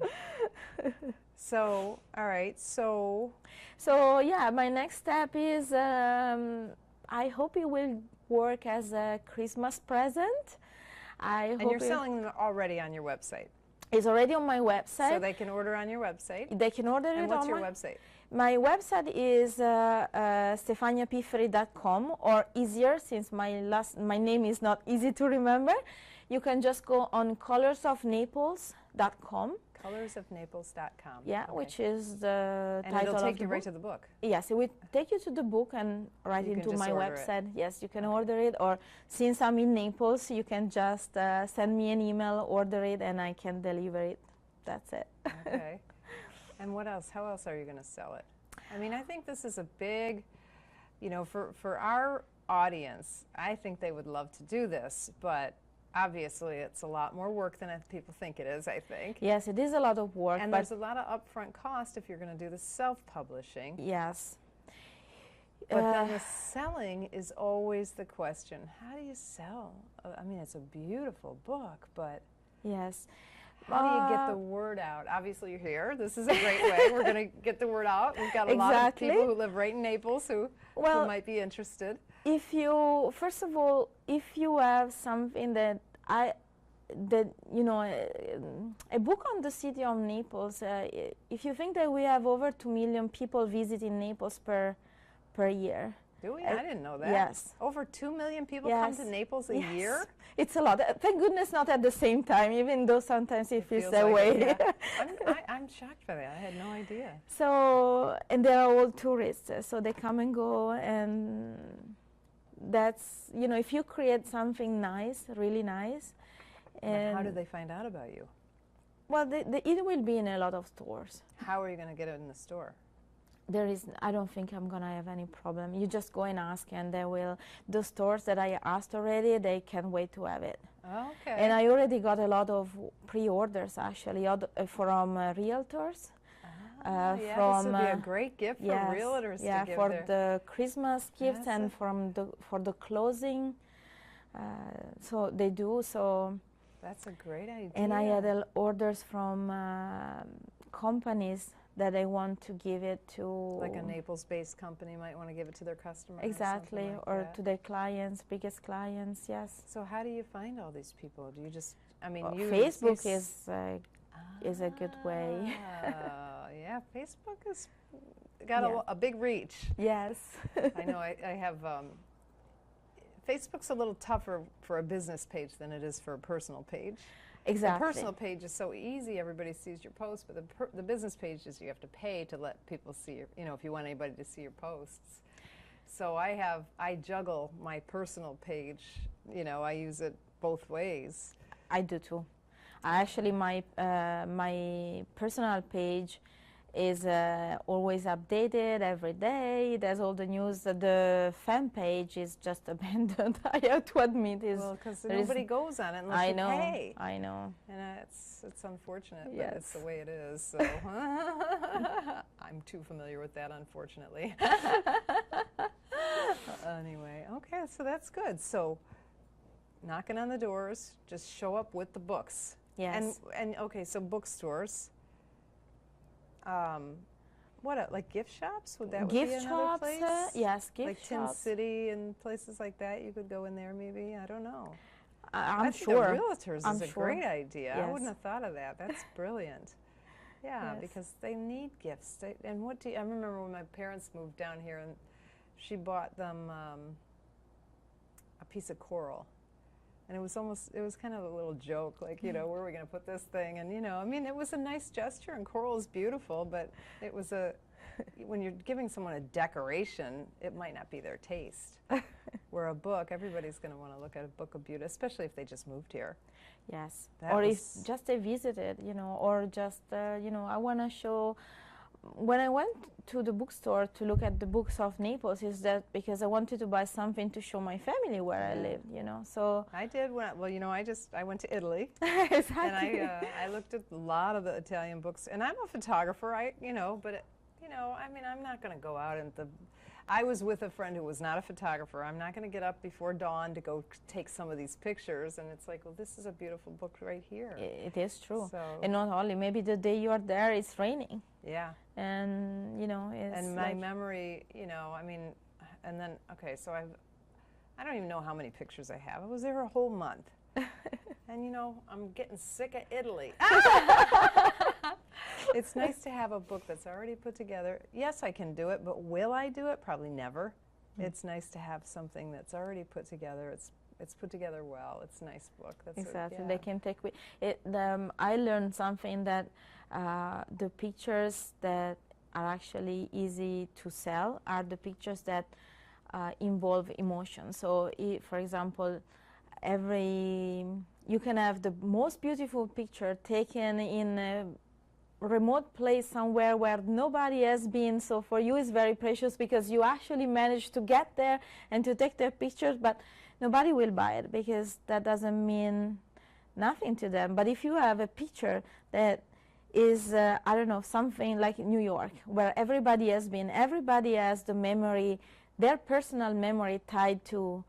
So, all right. So Yeah, my next step is I hope it will work as a Christmas present. and you're selling them already on your website. It's already on my website. So they can order on your website. They can order it And what's on your my website? My website is stefaniapifferi.com, or easier, since my name is not easy to remember, you can just go on colorsofnaples.com. Colorsofnaples.com. Yeah, Okay. which is the And title it'll take of the you book. right to the book. Yes, it will take you to the book and right You can into just my order it. website. Yes, you can order it, or since I'm in Naples, you can just send me an email, order it, and I can deliver it. That's it. Okay. And what else? How else are you going to sell it? I mean, I think this is a big, you know, for our audience, I think they would love to do this, but obviously it's a lot more work than people think it is, I think. Yes, it is a lot of work. And but there's a lot of upfront cost if you're going to do the self-publishing. yes. But then the selling is always the question. How do you sell? I mean, it's a beautiful book, but Yes. how do you get the word out? Obviously, you're here. This is a great way. We're going to get the word out. We've got a lot of people who live right in Naples who might be interested. If you, first of all, if you have something that you know, a book on the city of Naples, if you think that we have over 2 million people visiting Naples per year. Do we? I didn't know that. Yes. Over 2 million people come to Naples a year? It's a lot. Thank goodness not at the same time, even though sometimes it feels that like way. it, yeah. I'm shocked by that. I had no idea. So, and they are all tourists, so they come and go, and that's, you know, if you create something nice, really nice. And how do they find out about you? Well, it will be in a lot of stores. How are you going to get it in the store? I don't think I'm gonna have any problem. You just go and ask, and they will. The stores that I asked already, they can't wait to have it. Okay. And I already got a lot of pre-orders actually from realtors. Yeah, this would be a great gift for realtors to give for the Christmas gifts and for the closing. So they do. So that's a great idea. And I had orders from companies that I want to give it to. Like a Naples-based company might want to give it to their customers. Exactly, or to their clients, biggest clients, yes. So how do you find all these people? Do you just, I mean, Facebook is a good way. Yeah, Facebook has got a big reach. Yes. I know I have, Facebook's a little tougher for a business page than it is for a personal page. Exactly. The personal page is so easy, everybody sees your post, but the business page is you have to pay to let people see your, you know, if you want anybody to see your posts. So I juggle my personal page, you know, I use it both ways. I do too. Actually, my personal page is always updated every day. There's all the news. The fan page is just abandoned. I have to admit, because nobody goes on it unless you pay. I know. And it's unfortunate, yes. but it's the way it is. So I'm too familiar with that, unfortunately. Anyway, okay, so that's good. So knocking on the doors, just show up with the books. Yes. And okay, so bookstores. Like gift shops? Would that be another place? Yes, gift like shops. Tin City and places like that. You could go in there, maybe. I don't know. I'm sure. Realtors is a great idea. Yes. I wouldn't have thought of that. That's brilliant. Yeah, yes. because they need gifts. I remember when my parents moved down here, and she bought them piece of coral. And it was kind of a little joke, like, you know, where are we going to put this thing? And, you know, I mean, it was a nice gesture, and coral is beautiful, but it was when you're giving someone a decoration, it might not be their taste. Where a book, everybody's going to want to look at a book of beauty, especially if they just moved here. Yes, That or was- if just they visited, you know, or just, you know, I want to show. When I went to the bookstore to look at the Books of Naples, is that because I wanted to buy something to show my family where I lived, you know. So I did, well, you know, I went to Italy. exactly. And I looked at a lot of the Italian books, and I'm a photographer, you know, but, you know, I mean, I'm not going to go out I was with a friend who was not a photographer. I'm not going to get up before dawn to go take some of these pictures, and it's like, well, this is a beautiful book right here. It is true. So, And not only, maybe the day you are there, it's raining. yeah. And, you know, it's And my like, memory, you know, I mean, and then, okay, so I don't even know how many pictures I have. I was there a whole month. And, you know, I'm getting sick of Italy. It's nice to have a book that's already put together. Yes, I can do it, but will I do it? Probably never. It's nice to have something that's already put together. It's put together well. It's a nice book. That's exactly. yeah. They can take it. I learned something that the pictures that are actually easy to sell are the pictures that involve emotion. So, for example, you can have the most beautiful picture taken in a remote place somewhere where nobody has been, so for you it's very precious because you actually managed to get there and to take their pictures, but nobody will buy it because that doesn't mean nothing to them. But if you have a picture that is I don't know, something like New York, where everybody has been, everybody has the memory, their personal memory tied to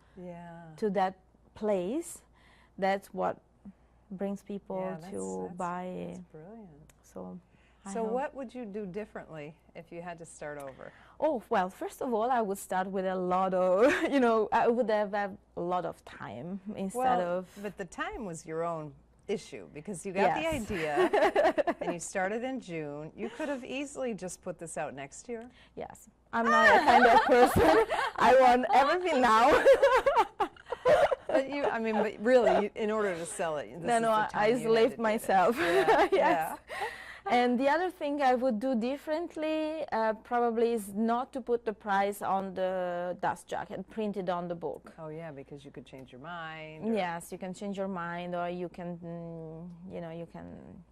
that place, that's what brings people to buy it. That's brilliant. So what would you do differently if you had to start over? Oh, well, first of all, I would start with a lot of, you know, I would have a lot of time instead of... But the time was your own issue because you got the idea and you started in June. You could have easily just put this out next year. Yes. I'm not that kind of person. I want everything now. But really, in order to sell it, I enslaved myself. Yeah. Yes. Yeah. And the other thing I would do differently probably is not to put the price on the dust jacket printed on the book. Oh yeah, because you could change your mind. Yes, you can change your mind, or you can, you know, you can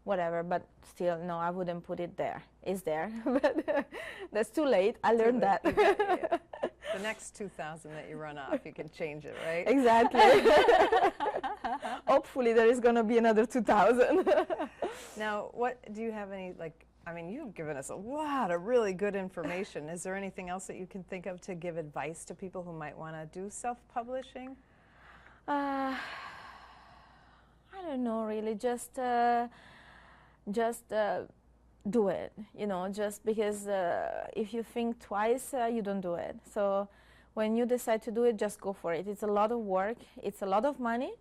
whatever. But still, no, I wouldn't put it there. It's there, but that's too late. I learned that. The next 2,000 that you run off, you can change it, right? Exactly. Hopefully, there is going to be another 2,000. Now, do you have any, you've given us a lot of really good information. Is there anything else that you can think of to give advice to people who might want to do self-publishing? I don't know, really. Just do it, you know, just because if you think twice, you don't do it. So when you decide to do it, just go for it. It's a lot of work. It's a lot of money,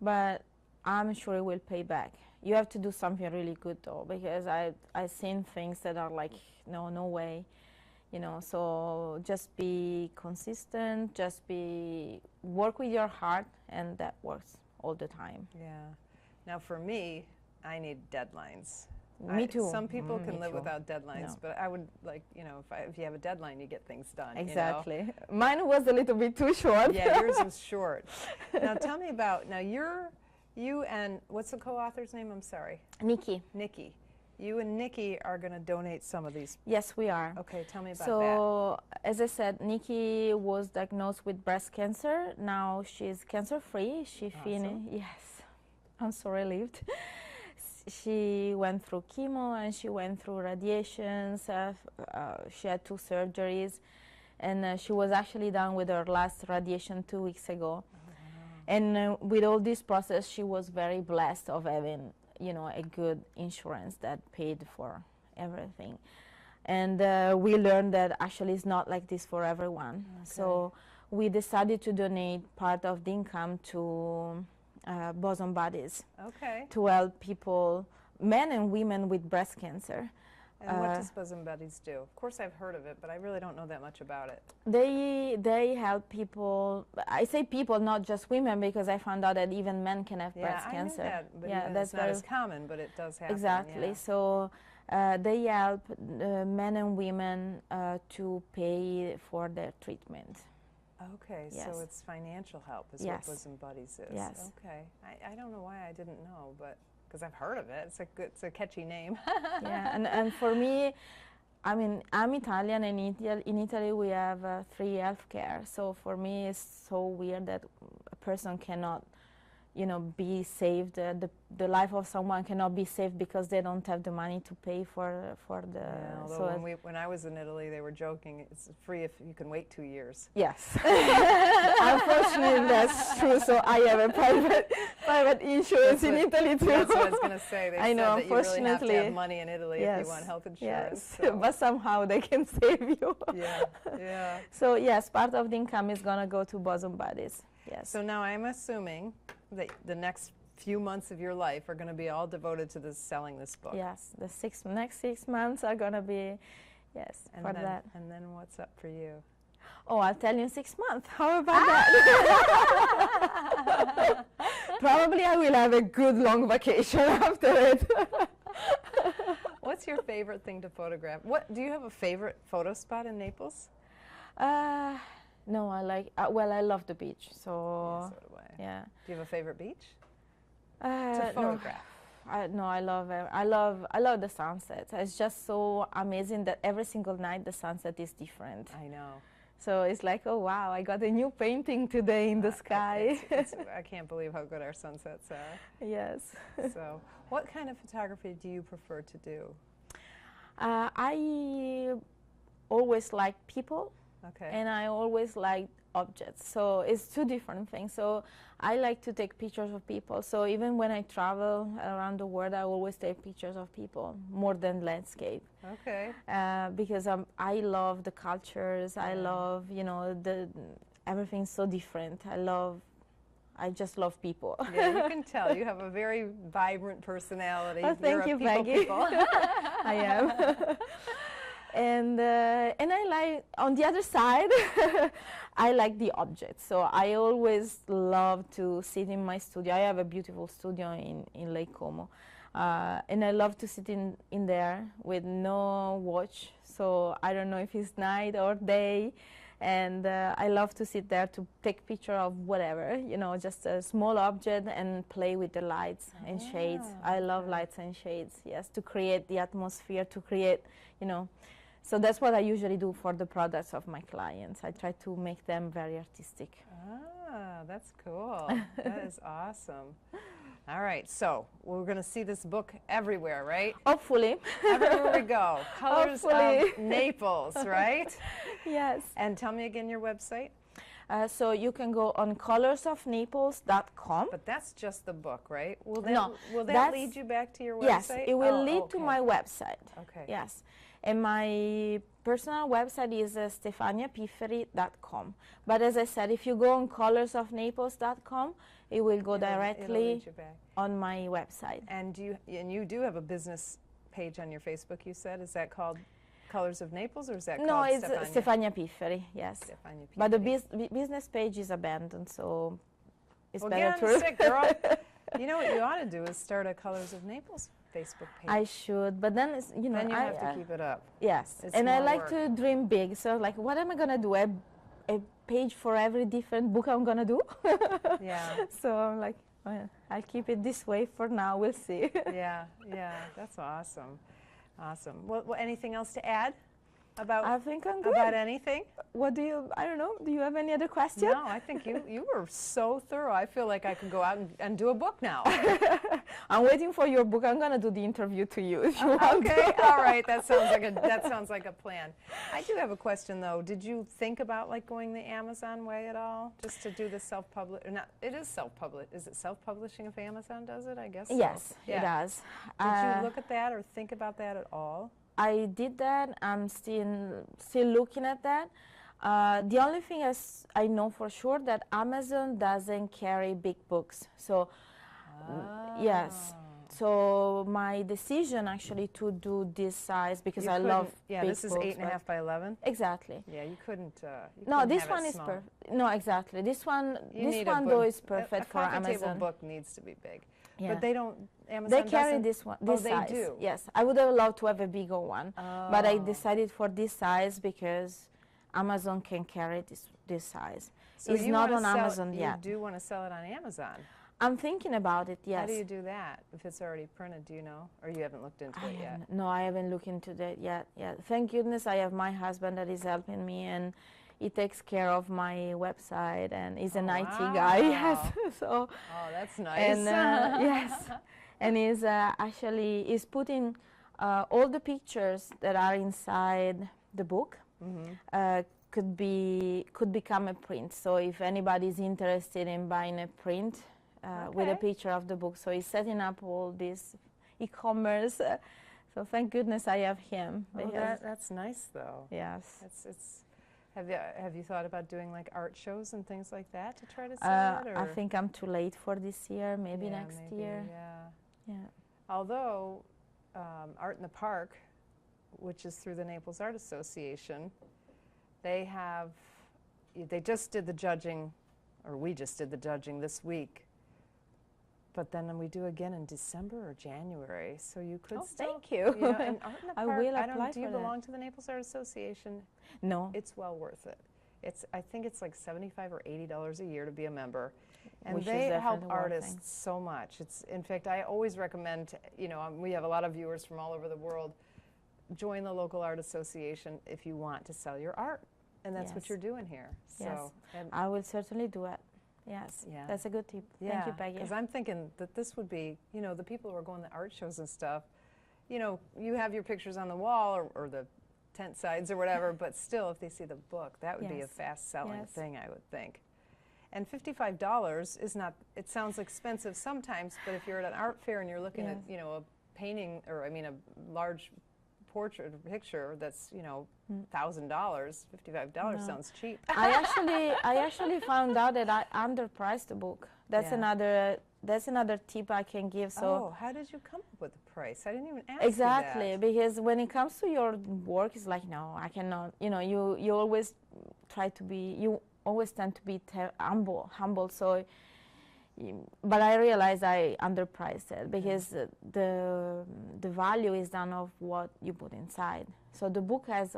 but I'm sure it will pay back. You have to do something really good, though, because I've seen things that are like, no way, you know. So just be consistent, work with your heart, and that works all the time. Yeah. Now, for me, I need deadlines. Me too. Some people can live too. without deadlines, No. but I would if you have a deadline, you get things done. Exactly. You know? Mine was a little bit too short. Yeah, yours was short. Now tell me about, you and, what's the co-author's name? I'm sorry. Nikki. Nikki. You and Nikki are going to donate some of these. Yes, we are. Okay, tell me about that. So, as I said, Nikki was diagnosed with breast cancer. Now she's cancer-free. Awesome. Yes, I'm so relieved. She went through chemo and she went through radiations. She had 2 surgeries, and she was actually done with her last radiation 2 weeks ago. And with all this process, she was very blessed of having, you know, a good insurance that paid for everything. And we learned that actually it's not like this for everyone. Okay. So we decided to donate part of the income to Bosom Buddies Okay. to help people, men and women with breast cancer. And what does Bosom Buddies do? Of course, I've heard of it, but I really don't know that much about it. They help people. I say people, not just women, because I found out that even men can have breast cancer. I knew that, but yeah, that's not as common, but it does happen. Exactly. Yeah. So they help men and women to pay for their treatment. Okay, Yes. so it's financial help is Yes. what Bosom Buddies is. Yes. Okay, I don't know why I didn't know, but because I've heard of it, it's a catchy name. Yeah, and for me, I mean, I'm Italian, and in Italy we have free healthcare. So for me, it's so weird that a person cannot, be saved. The life of someone cannot be saved because they don't have the money to pay for the. Yeah, although when I was in Italy, they were joking. It's free if you can wait 2 years. Yes, unfortunately that's true. So I have a private insurance in Italy too. That's what I was going to say. They I know, said that you really have to unfortunately. have money in Italy if you want health insurance. Yes, but somehow they can save you. Yeah. So yes, part of the income is gonna go to Bosom Buddies. Yes. So now I'm assuming that the next few months of your life are going to be all devoted to selling this book. Yes, the next 6 months are gonna be, for that. And then what's up for you? Oh, I'll tell you in 6 months. How about that? Probably I will have a good long vacation after it. What's your favorite thing to photograph? Do you have a favorite photo spot in Naples? No, I love the beach. So Yeah, so do I. yeah. Do you have a favorite beach? To photograph. No, I love the sunset. It's just so amazing that every single night the sunset is different. I know. So it's like, oh wow, I got a new painting today in the sky. I can't believe how good our sunsets are. Yes. So, what kind of photography do you prefer to do? I always like people. Okay. And I always like objects. So it's two different things. So I like to take pictures of people. So even when I travel around the world, I always take pictures of people more than landscape. Okay. Because I love the cultures. I love, everything's so different. I just love people. Yeah, you can tell. You have a very vibrant personality. Oh, thank you, Peggy. I am. And I like, on the other side, I like the objects. So I always love to sit in my studio. I have a beautiful studio in Lake Como. And I love to sit in there with no watch. So I don't know if it's night or day. And I love to sit there to take picture of whatever, just a small object and play with the lights and shades. I love lights and shades, yes, to create the atmosphere, to create, So that's what I usually do for the products of my clients. I try to make them very artistic. Ah, that's cool. That is awesome. All right, so we're going to see this book everywhere, right? Hopefully. Everywhere we go. Colors of Naples, right? Yes. And tell me again your website. So you can go on colorsofnaples.com. But that's just the book, right? Will that lead you back to your website? Yes, it will lead to my website. Okay. Yes. And my personal website is stefaniapifferi.com. But as I said, if you go on colorsofnaples.com, it will go directly on my website. And you do have a business page on your Facebook, you said? Is that called Colors of Naples, or is that called No, it's Stefania? Stefania Pifferi, yes. Stefania Pifferi. But the business page is abandoned, so it's better get to... on sick, girl. You know what you ought to do is start a Colors of Naples Facebook page. I should, but then it's, then you have to keep it up. Yes, It's and I more like work. to dream big. So like, what am I gonna do? A page for every different book I'm gonna do. Yeah. So I'm like, well, I'll keep it this way for now. We'll see. Yeah, that's awesome. Awesome. Well, anything else to add about? I think I'm good. About anything? What do you? I don't know. Do you have any other questions? No, I think you were so thorough. I feel like I could go out and do a book now. I'm waiting for your book. I'm gonna do the interview to you if you want. Okay, all right. That sounds like a plan. I do have a question though. Did you think about like going the Amazon way at all, just to do the self-publish? Not. It is self-publish. Is it self-publishing if Amazon does it? I guess. Yes, so. it does. Did you look at that or think about that at all? I did that. I'm still looking at that. The only thing is I know for sure that Amazon doesn't carry big books. So yes, So my decision actually to do this size, because I love Yeah, big this is books, 8.5 by 11. Exactly. Yeah, you couldn't. No, this have it one is small. perfect. No, exactly. This one Though though is perfect for a coffee table Amazon. book needs to be big. Yeah. But they don't. Amazon They carry doesn't. this one, Oh, this they size. do. Yes, I would have loved to have a bigger one, but I decided for this size because Amazon can carry this size. So it's you not wanna on sell- Amazon yet. You do want to sell it on Amazon. I'm thinking about it. Yes. How do you do that? If it's already printed, do you know, or you haven't looked into it yet? No, I haven't looked into that yet. Yeah, thank goodness I have my husband that is helping me, and he takes care of my website, and he's an IT guy. Yes, so. Oh, that's nice. And yes, and he's putting all the pictures that are inside the book. Could become a print. So if anybody's interested in buying a print with a picture of the book, so he's setting up all this e-commerce. So thank goodness I have him. Oh, that's nice, though. Yes. Have you thought about doing like art shows and things like that to try to sell it? Or? I think I'm too late for this year. Maybe next year. Yeah. Although Art in the Park, which is through the Naples Art Association, they just did the judging, or we just did the judging this week. But then we do again in December or January, so you could still. Thank you. And Art in the Park. I will apply do you for that. belong to the Naples Art Association? No. It's well worth it. I think it's like $75 or $80 a year to be a member, and Which they is help definitely artists worth it. so much. In fact, I always recommend. We have a lot of viewers from all over the world. Join the local art association if you want to sell your art, and that's what Yes. you're doing here. So, Yes, and I will certainly do it. Yes, Yeah. that's a good tip. yeah, Thank you, Peggy. because I'm thinking that this would be, the people who are going to art shows and stuff, you have your pictures on the wall or the tent sides or whatever, but still, if they see the book, that would be a Yes. fast-selling Yes. thing, I would think. And $55 is not, it sounds expensive sometimes, but if you're at an art fair and you're looking Yes. at, a painting, or a large portrait or picture that's, $1,000, $55 No. sounds cheap. I actually found out that I underpriced the book. That's Yeah. another tip I can give. So Oh, how did you come up with the price? I didn't even ask exactly, you that. because when it comes to your work, it's like, no, I cannot. You always tend to be humble. So, but I realized I underpriced it because the value is done of what you put inside. So the book has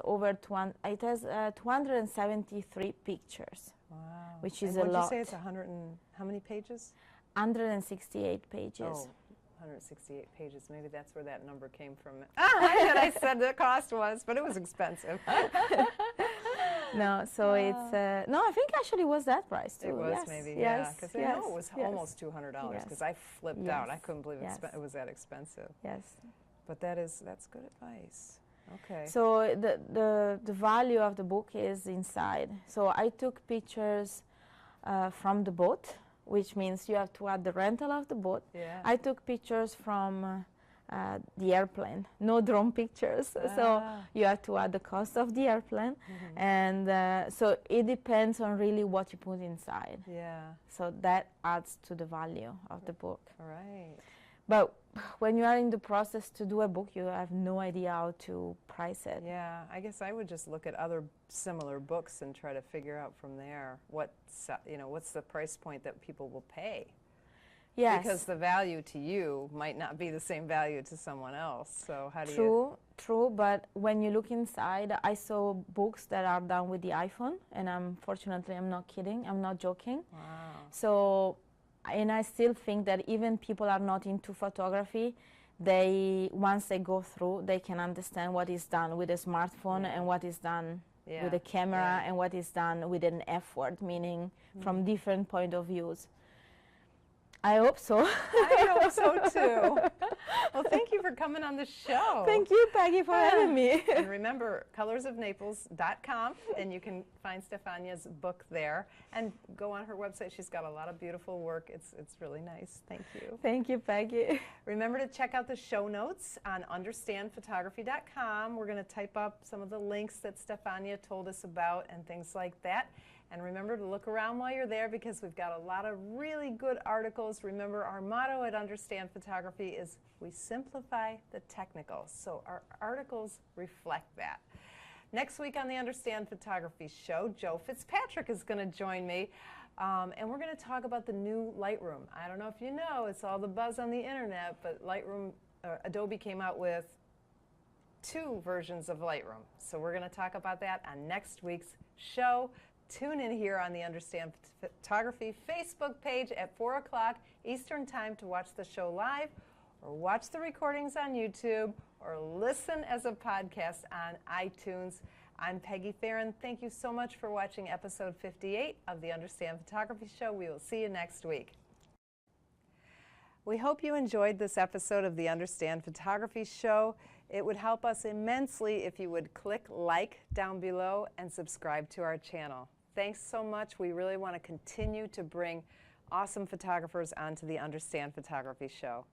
273 pictures, Wow. which is and a lot. Would you say it's 100 and how many pages? 168 pages. Oh, 168 pages. Maybe that's where that number came from. I said the cost was, but it was expensive. No, so it's no. I think actually it was that price too. It was yes, maybe, yes, because I yes, know it was yes, almost $200 Yes. because I flipped out. I Yes. couldn't believe Yes. it was that expensive. Yes. But that's good advice. Okay. So the value of the book is inside. So I took pictures from the boat, which means you have to add the rental of the boat. Yeah. I took pictures from the airplane, no drone pictures. So you have to add the cost of the airplane, and so it depends on really what you put inside. Yeah. So that adds to the value of the book. All right. But when you are in the process to do a book, you have no idea how to price it. Yeah, I guess I would just look at other similar books and try to figure out from there what's the price point that people will pay. Yes. Because the value to you might not be the same value to someone else. So how do True, but when you look inside, I saw books that are done with the iPhone, and unfortunately, I'm not kidding, I'm not joking. Wow. So, and I still think that even people are not into photography, once they go through, they can understand what is done with a smartphone and what is done with a camera and what is done with an effort, meaning from different point of views. I hope so. I hope so too. Well, thank you for coming on the show. Thank you, Peggy, for having me. And remember, colorsofnaples.com, and you can find Stefania's book there. And go on her website. She's got a lot of beautiful work. It's really nice. Thank you. Thank you, Peggy. Remember to check out the show notes on understandphotography.com. We're going to type up some of the links that Stefania told us about and things like that. And remember to look around while you're there because we've got a lot of really good articles. Remember, our motto at Understand Photography is we simplify the technical. So our articles reflect that. Next week on the Understand Photography show, Joe Fitzpatrick is going to join me. And we're going to talk about the new Lightroom. I don't know if you know, it's all the buzz on the internet, but Adobe came out with 2 versions of Lightroom. So we're going to talk about that on next week's show. Tune in here on the Understand Photography Facebook page at 4 o'clock Eastern Time to watch the show live, or watch the recordings on YouTube, or listen as a podcast on iTunes. I'm Peggy Farron. Thank you so much for watching episode 58 of the Understand Photography show. We will see you next week. We hope you enjoyed this episode of the Understand Photography show. It would help us immensely if you would click like down below and subscribe to our channel. Thanks so much. We really want to continue to bring awesome photographers onto the Understand Photography show.